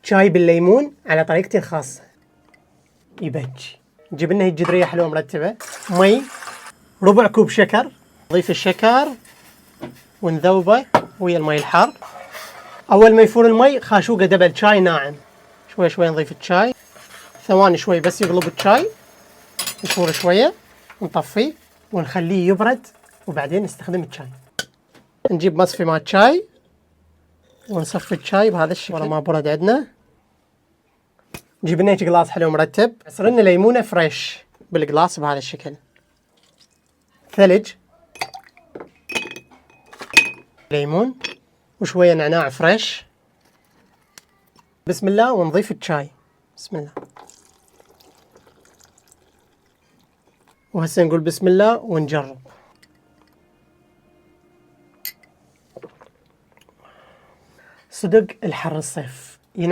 شاي بالليمون على طريقتي الخاصة. يبجي. نجيب لنا هي الجدرية حلوة مرتبة. مي، ربع كوب شكر. نضيف الشكر ونذوبه ويا المي الحار. أول ما يفور المي خاشوقة دبل شاي ناعم. شوي شوي نضيف الشاي. ثواني شوي بس يغلب الشاي. يفور شوية. نطفيه ونخليه يبرد وبعدين نستخدم الشاي. نجيب مصفي مع الشاي ونصفي الشاي بهذا الشكل. والله ما برد عندنا. نجيب لنا قلاص حلو مرتب. عصر لنا ليمونة فريش بالقلاص بهذا الشكل. ثلج، ليمون وشوية نعناع فريش. بسم الله ونضيف الشاي. بسم الله. وهسه نقول بسم الله ونجرب. صدق الحر الصيف ينعش.